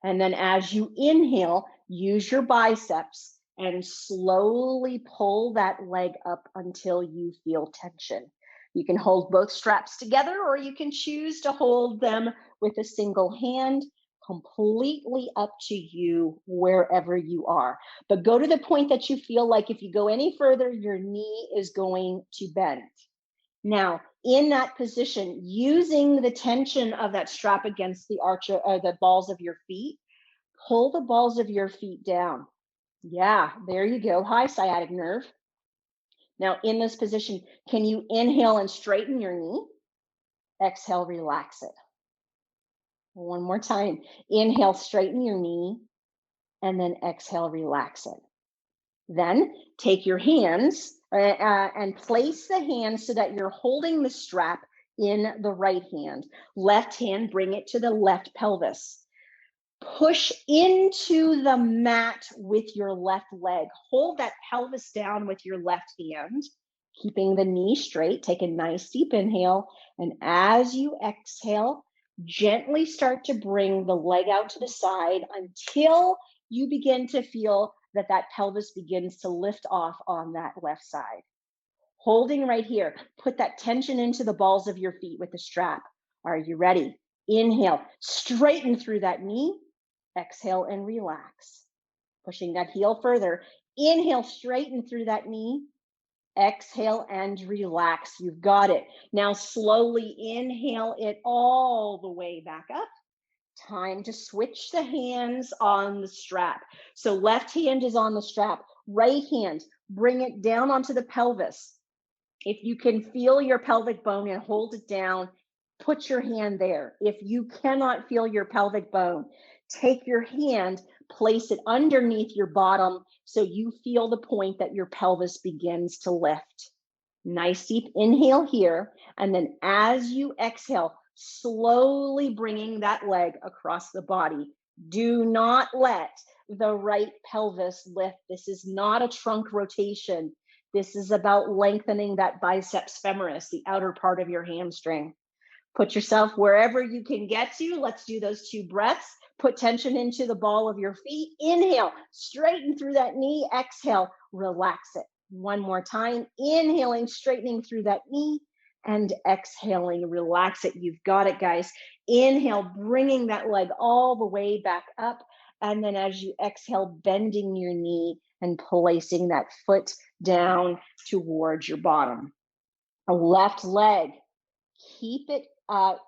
And then as you inhale, use your biceps and slowly pull that leg up until you feel tension. You can hold both straps together, or you can choose to hold them with a single hand, completely up to you wherever you are. But go to the point that you feel like if you go any further, your knee is going to bend. Now, in that position, using the tension of that strap against the arch or the balls of your feet, pull the balls of your feet down. Yeah, there you go. Hi, sciatic nerve. Now, in this position, can you inhale and straighten your knee? Exhale, relax it. One more time. Inhale, straighten your knee, and then exhale, relax it. Then take your hands and place the hands so that you're holding the strap in the right hand. Left hand, bring it to the left pelvis. Push into the mat with your left leg. Hold that pelvis down with your left hand, keeping the knee straight. Take a nice deep inhale. And as you exhale, gently start to bring the leg out to the side until you begin to feel that that pelvis begins to lift off on that left side. Holding right here, put that tension into the balls of your feet with the strap. Are you ready? Inhale, straighten through that knee. Exhale and relax. Pushing that heel further. Inhale, straighten through that knee. Exhale and relax. You've got it. Now slowly inhale it all the way back up. Time to switch the hands on the strap. So left hand is on the strap. Right hand, bring it down onto the pelvis. If you can feel your pelvic bone and hold it down, put your hand there. If you cannot feel your pelvic bone, take your hand, place it underneath your bottom so you feel the point that your pelvis begins to lift. Nice deep inhale here. And then as you exhale, slowly bringing that leg across the body. Do not let the right pelvis lift. This is not a trunk rotation. This is about lengthening that biceps femoris, the outer part of your hamstring. Put yourself wherever you can get to. Let's do those 2 breaths. Put tension into the ball of your feet. Inhale, straighten through that knee. Exhale, relax it. One more time. Inhaling, straightening through that knee, and exhaling, relax it. You've got it, guys. Inhale, bringing that leg all the way back up. And then as you exhale, bending your knee and placing that foot down towards your bottom. A left leg, keep it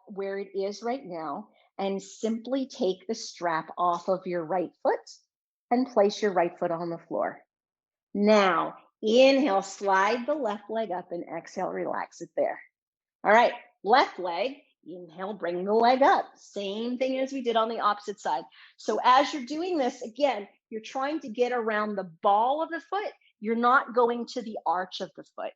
where it is right now, and simply take the strap off of your right foot and place your right foot on the floor. Now, inhale, slide the left leg up, and exhale, relax it there. All right, left leg, inhale, bring the leg up. Same thing as we did on the opposite side. So as you're doing this, again, you're trying to get around the ball of the foot. You're not going to the arch of the foot.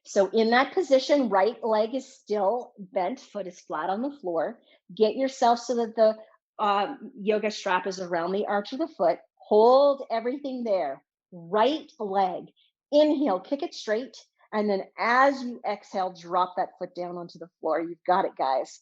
So in that position, right leg is still bent, foot is flat on the floor. Get yourself so that the yoga strap is around the arch of the foot. Hold everything there. Right leg, inhale, kick it straight. And then as you exhale, drop that foot down onto the floor. You've got it, guys.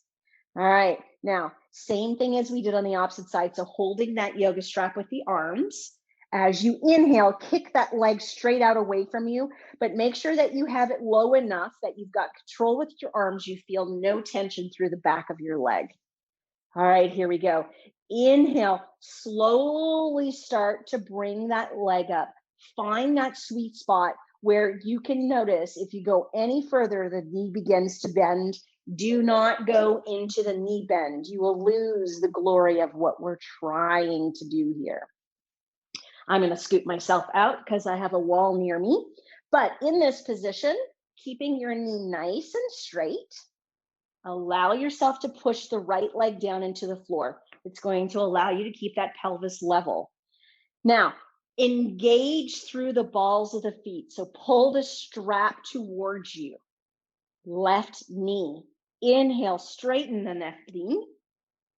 All right. Now, same thing as we did on the opposite side. So holding that yoga strap with the arms. As you inhale, kick that leg straight out away from you, but make sure that you have it low enough that you've got control with your arms. You feel no tension through the back of your leg. All right, here we go. Inhale, slowly start to bring that leg up. Find that sweet spot where you can notice if you go any further, the knee begins to bend. Do not go into the knee bend. You will lose the glory of what we're trying to do here. I'm going to scoot myself out because I have a wall near me. But in this position, keeping your knee nice and straight, allow yourself to push the right leg down into the floor. It's going to allow you to keep that pelvis level. Now, engage through the balls of the feet. So pull the strap towards you. Left knee. Inhale, straighten the left knee.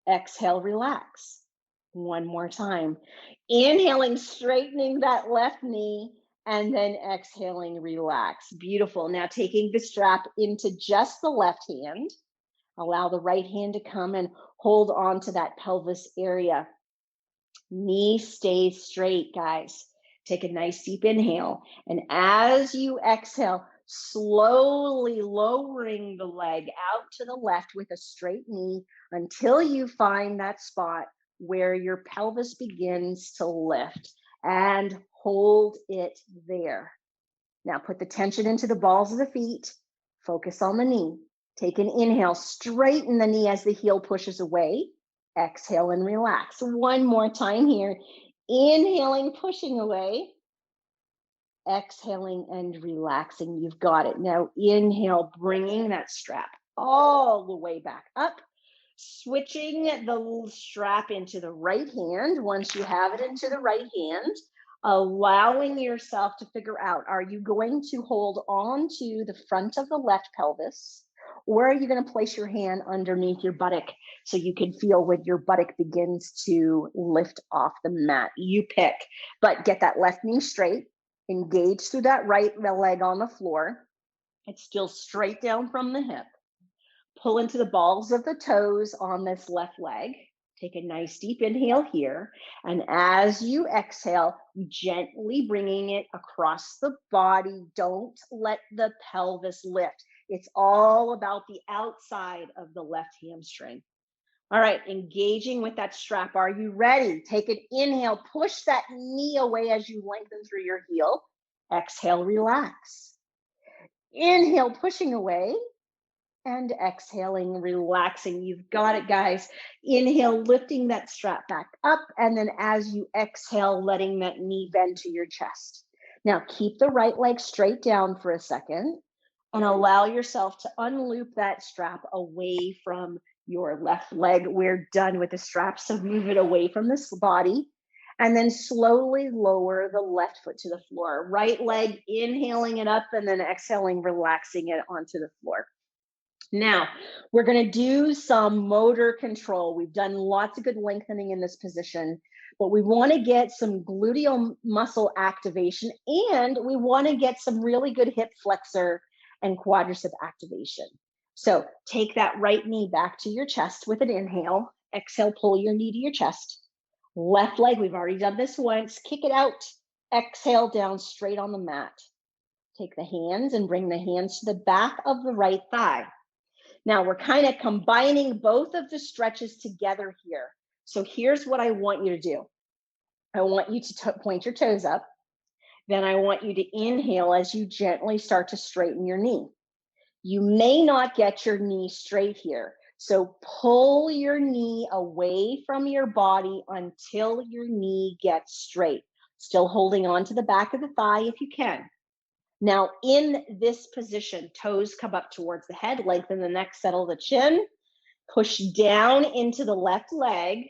Exhale, relax. One more time. Inhaling, straightening that left knee, and then exhaling, relax. Beautiful. Now taking the strap into just the left hand. Allow the right hand to come and hold on to that pelvis area. Knee stays straight, guys. Take a nice deep inhale. And as you exhale, slowly lowering the leg out to the left with a straight knee until you find that spot where your pelvis begins to lift, and hold it there. Now put the tension into the balls of the feet. Focus on the knee. Take an inhale, straighten the knee as the heel pushes away. Exhale and relax. One more time here. Inhaling, pushing away. Exhaling and relaxing. You've got it. Now inhale, bringing that strap all the way back up. Switching the strap into the right hand. Once you have it into the right hand, allowing yourself to figure out, are you going to hold on to the front of the left pelvis? Or are you going to place your hand underneath your buttock so you can feel when your buttock begins to lift off the mat? You pick, but get that left knee straight, engage through that right leg on the floor. It's still straight down from the hip. Pull into the balls of the toes on this left leg. Take a nice deep inhale here. And as you exhale, gently bringing it across the body. Don't let the pelvis lift. It's all about the outside of the left hamstring. All right, engaging with that strap. Are you ready? Take an inhale, push that knee away as you lengthen through your heel. Exhale, relax. Inhale, pushing away. And exhaling, relaxing. You've got it, guys. Inhale, lifting that strap back up. And then as you exhale, letting that knee bend to your chest. Now, keep the right leg straight down for a second and allow yourself to unloop that strap away from your left leg. We're done with the strap, so move it away from this body. And then slowly lower the left foot to the floor. Right leg, inhaling it up and then exhaling, relaxing it onto the floor. Now, we're going to do some motor control. We've done lots of good lengthening in this position, but we want to get some gluteal muscle activation, and we want to get some really good hip flexor and quadricep activation. So take that right knee back to your chest with an inhale. Exhale, pull your knee to your chest. Left leg, we've already done this once. Kick it out. Exhale down straight on the mat. Take the hands and bring the hands to the back of the right thigh. Now we're kind of combining both of the stretches together here. So here's what I want you to do. I want you to point your toes up. Then I want you to inhale as you gently start to straighten your knee. You may not get your knee straight here. So pull your knee away from your body until your knee gets straight. Still holding on to the back of the thigh if you can. Now, in this position, toes come up towards the head, lengthen the neck, settle the chin, push down into the left leg.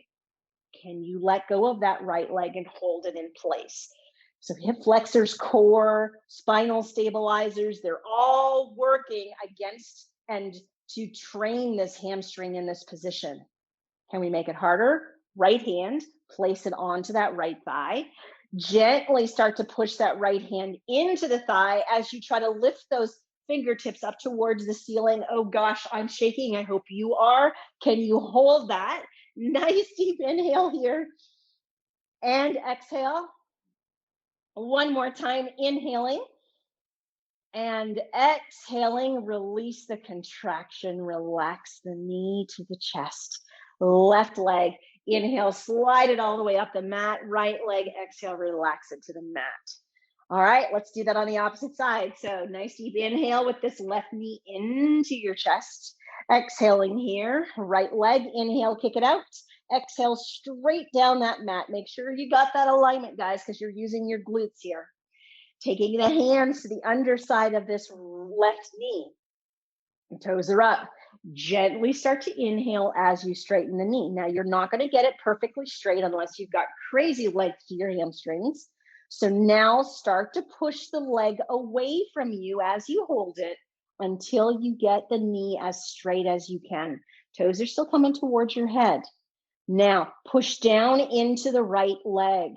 Can you let go of that right leg and hold it in place? So hip flexors, core, spinal stabilizers, they're all working against and to train this hamstring in this position. Can we make it harder? Right hand, place it onto that right thigh. Gently start to push that right hand into the thigh as you try to lift those fingertips up towards the ceiling. Oh gosh, I'm shaking. I hope you are. Can you hold that? Nice deep inhale here. And exhale. One more time, inhaling and exhaling, release the contraction, relax the knee to the chest. Left leg, inhale, slide it all the way up the mat. Right leg, exhale, relax it to the mat. All right, let's do that on the opposite side. So nice deep inhale with this left knee into your chest. Exhaling here, right leg, inhale, kick it out. Exhale straight down that mat. Make sure you got that alignment, guys, because you're using your glutes here. Taking the hands to the underside of this left knee. Toes are up. Gently start to inhale as you straighten the knee. Now, you're not going to get it perfectly straight unless you've got crazy length to your hamstrings. So now start to push the leg away from you as you hold it until you get the knee as straight as you can. Toes are still coming towards your head. Now, push down into the right leg.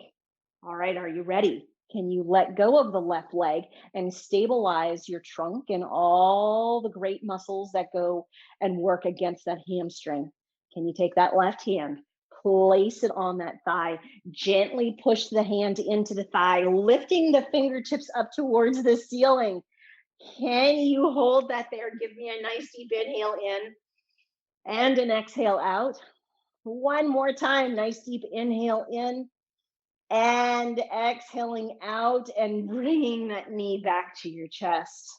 All right, are you ready? Can you let go of the left leg and stabilize your trunk and all the great muscles that go and work against that hamstring? Can you take that left hand, place it on that thigh, gently push the hand into the thigh, lifting the fingertips up towards the ceiling? Can you hold that there? Give me a nice deep inhale in and an exhale out. One more time, nice deep inhale in and exhaling out and bringing that knee back to your chest.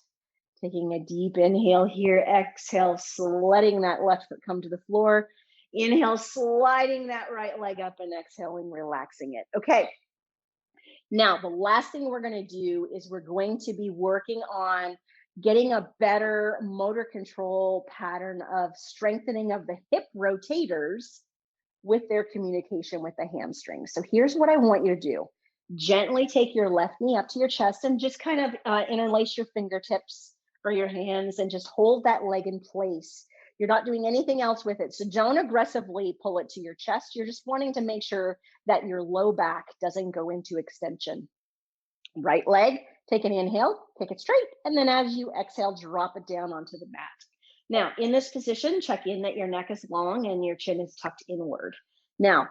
Taking a deep inhale here, exhale, letting that left foot come to the floor. Inhale, sliding that right leg up and exhaling, relaxing it. Okay. Now, the last thing we're going to do is we're going to be working on getting a better motor control pattern of strengthening of the hip rotators with their communication with the hamstrings. So here's what I want you to do. Gently take your left knee up to your chest and just kind of interlace your fingertips or your hands and just hold that leg in place. You're not doing anything else with it. So don't aggressively pull it to your chest. You're just wanting to make sure that your low back doesn't go into extension. Right leg, take an inhale, kick it straight. And then as you exhale, drop it down onto the mat. Now, in this position, check in that your neck is long and your chin is tucked inward. Now,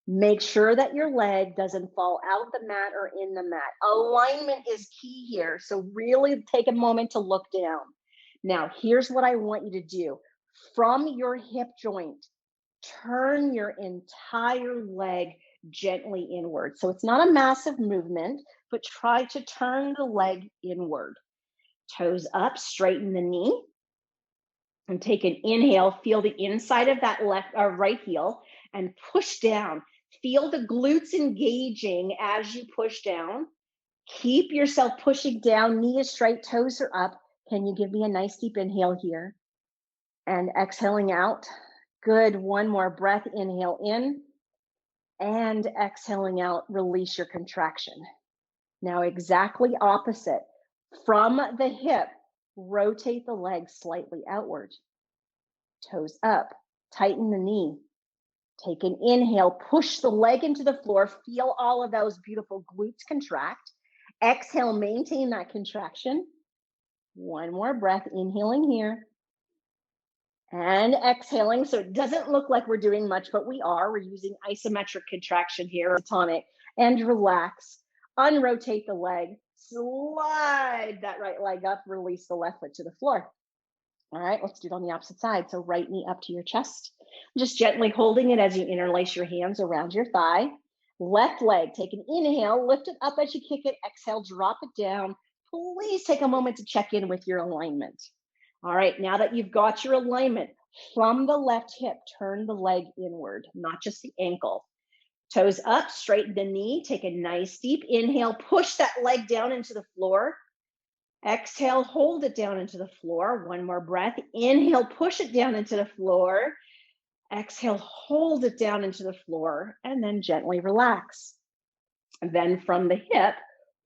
make sure that your leg doesn't fall out the mat or in the mat. Alignment is key here. So really take a moment to look down. Now, here's what I want you to do. From your hip joint, turn your entire leg gently inward. So it's not a massive movement, but try to turn the leg inward. Toes up, straighten the knee. And take an inhale, feel the inside of that left or right heel and push down. Feel the glutes engaging as you push down. Keep yourself pushing down, knee is straight, toes are up. Can you give me a nice deep inhale here? And exhaling out. Good, one more breath, inhale in and exhaling out, release your contraction. Now exactly opposite. From the hip, rotate the leg slightly outward. Toes up, tighten the knee. Take an inhale, push the leg into the floor. Feel all of those beautiful glutes contract. Exhale, maintain that contraction. One more breath, inhaling here. And exhaling. So it doesn't look like we're doing much, but we are. We're using isometric contraction here, tonic, and relax. Unrotate the leg. Slide that right leg up. Release the left foot to the floor. All right, let's do it on the opposite side. So right knee up to your chest. Just gently holding it as you interlace your hands around your thigh. Left leg, take an inhale, lift it up as you kick it. Exhale, drop it down. Please take a moment to check in with your alignment. All right, now that you've got your alignment, from the left hip, turn the leg inward, not just the ankle. Toes up, straighten the knee. Take a nice deep inhale, push that leg down into the floor. Exhale, hold it down into the floor. One more breath. Inhale, push it down into the floor. Exhale, hold it down into the floor, and then gently relax. And then from the hip,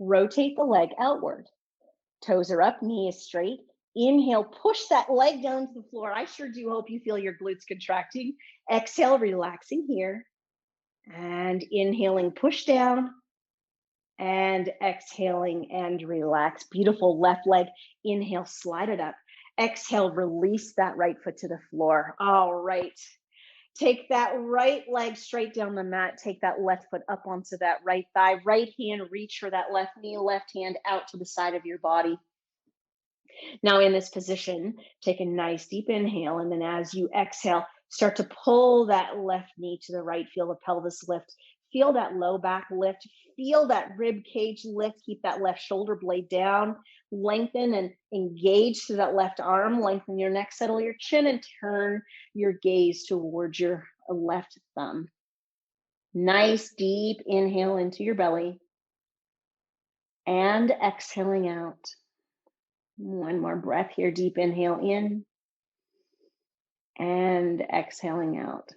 rotate the leg outward. Toes are up, knee is straight. Inhale, push that leg down to the floor. I sure do hope you feel your glutes contracting. Exhale, relaxing here. And inhaling, push down. And exhaling and relax. Beautiful left leg. Inhale, slide it up. Exhale, release that right foot to the floor. All right. Take that right leg straight down the mat. Take that left foot up onto that right thigh. Right hand, reach for that left knee, left hand out to the side of your body. Now in this position, take a nice deep inhale. And then as you exhale, start to pull that left knee to the right. Feel the pelvis lift. Feel that low back lift. Feel that rib cage lift. Keep that left shoulder blade down. Lengthen and engage through that left arm. Lengthen your neck, settle your chin, and turn your gaze towards your left thumb. Nice deep inhale into your belly. And exhaling out. One more breath here. Deep inhale in. And exhaling out.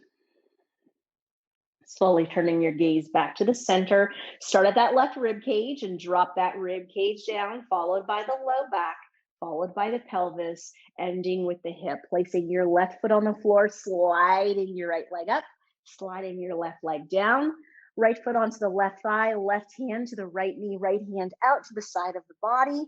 Slowly turning your gaze back to the center. Start at that left rib cage and drop that rib cage down, followed by the low back, followed by the pelvis, ending with the hip. Placing your left foot on the floor, sliding your right leg up, sliding your left leg down, right foot onto the left thigh, left hand to the right knee, right hand out to the side of the body.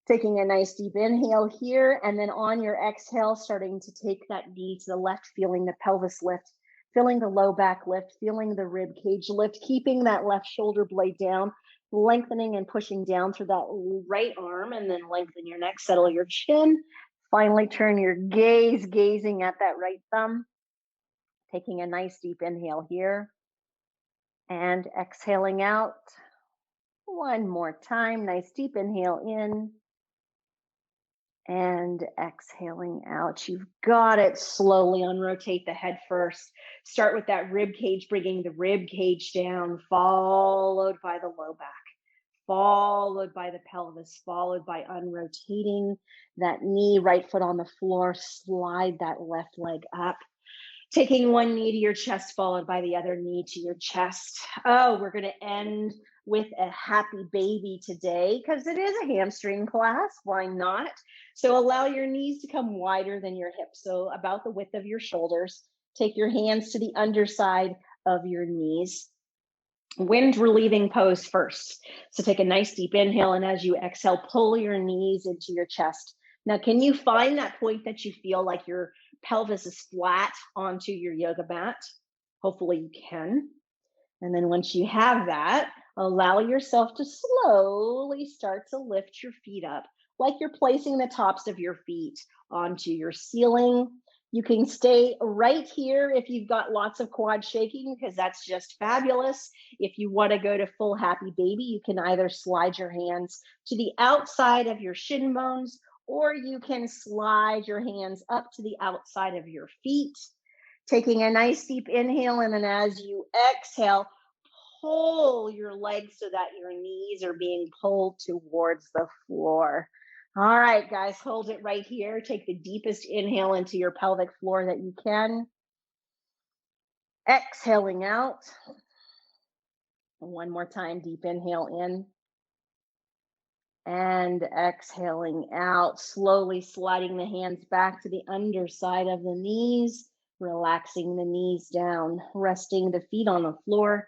Taking a nice deep inhale here, and then on your exhale, starting to take that knee to the left, feeling the pelvis lift, feeling the low back lift, feeling the rib cage lift, keeping that left shoulder blade down, lengthening and pushing down through that right arm, and then lengthen your neck, settle your chin. Finally, turn your gaze, gazing at that right thumb. Taking a nice deep inhale here, and exhaling out. One more time, nice deep inhale in. And exhaling out. You've got it. Slowly unrotate the head first. Start with that rib cage, bringing the rib cage down, followed by the low back, followed by the pelvis, followed by unrotating that knee, right foot on the floor, slide that left leg up. Taking one knee to your chest, followed by the other knee to your chest. Oh, we're going to end with a happy baby today because it is a hamstring class. Why not? So allow your knees to come wider than your hips. So about the width of your shoulders. Take your hands to the underside of your knees. Wind relieving pose first. So take a nice deep inhale. And as you exhale, pull your knees into your chest. Now, can you find that point that you feel like your pelvis is flat onto your yoga mat? Hopefully you can. And then once you have that, allow yourself to slowly start to lift your feet up, like you're placing the tops of your feet onto your ceiling. You can stay right here if you've got lots of quad shaking, because that's just fabulous. If you want to go to full happy baby, you can either slide your hands to the outside of your shin bones, or you can slide your hands up to the outside of your feet. Taking a nice deep inhale, and then as you exhale, pull your legs so that your knees are being pulled towards the floor. All right, guys, hold it right here. Take the deepest inhale into your pelvic floor that you can. Exhaling out. One more time, deep inhale in. And exhaling out, slowly sliding the hands back to the underside of the knees, relaxing the knees down, resting the feet on the floor,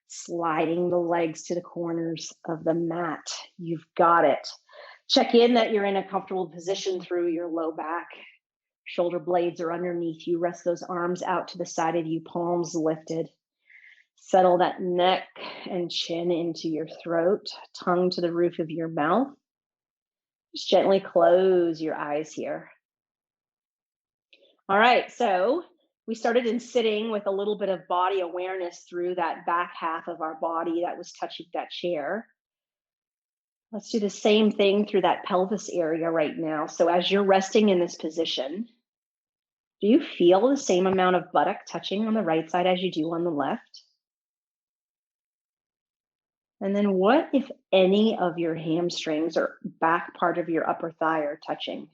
sliding the legs to the corners of the mat. You've got it. Check in that you're in a comfortable position through your low back. Shoulder blades are underneath you. Rest those arms out to the side of you, palms lifted. Settle that neck and chin into your throat, tongue to the roof of your mouth. Just gently close your eyes here. All right, so we started in sitting with a little bit of body awareness through that back half of our body that was touching that chair. Let's do the same thing through that pelvis area right now. So as you're resting in this position, do you feel the same amount of buttock touching on the right side as you do on the left? And then what, if any, of your hamstrings or back part of your upper thigh are touching?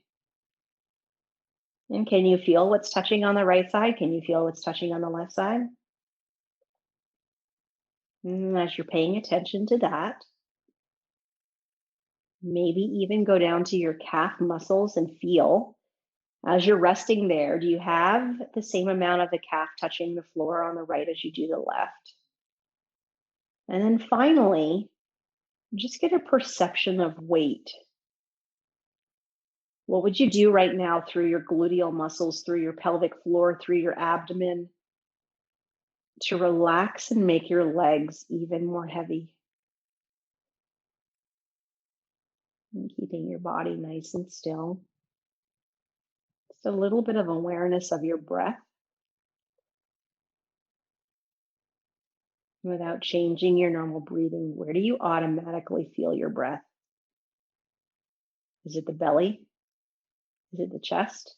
And can you feel what's touching on the right side? Can you feel what's touching on the left side? And as you're paying attention to that, maybe even go down to your calf muscles and feel, as you're resting there, do you have the same amount of the calf touching the floor on the right as you do the left? And then finally, just get a perception of weight. What would you do right now through your gluteal muscles, through your pelvic floor, through your abdomen to relax and make your legs even more heavy? And keeping your body nice and still. Just a little bit of awareness of your breath without changing your normal breathing. Where do you automatically feel your breath? Is it the belly? Is it the chest?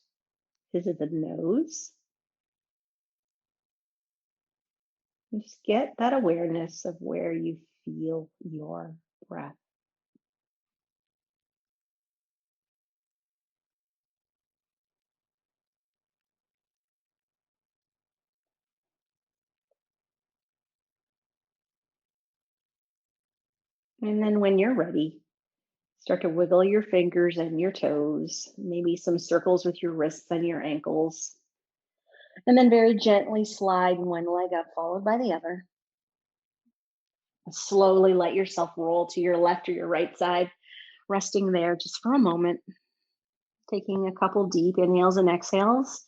Is it the nose? Just get that awareness of where you feel your breath. And then when you're ready, start to wiggle your fingers and your toes, maybe some circles with your wrists and your ankles. And then very gently slide one leg up, followed by the other. Slowly let yourself roll to your left or your right side, resting there just for a moment, taking a couple deep inhales and exhales,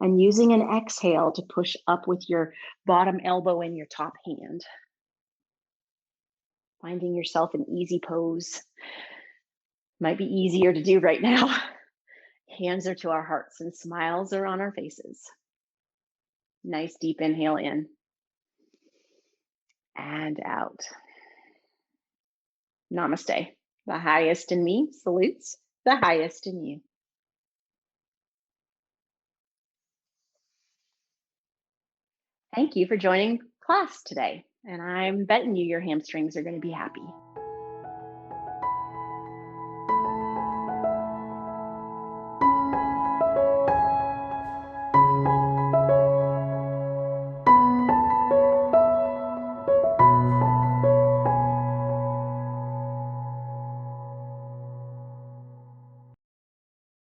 and using an exhale to push up with your bottom elbow and your top hand. Finding yourself an easy pose. Might be easier to do right now. Hands are to our hearts and smiles are on our faces. Nice deep inhale in and out. Namaste. The highest in me salutes the highest in you. Thank you for joining class today. And I'm betting you your hamstrings are going to be happy.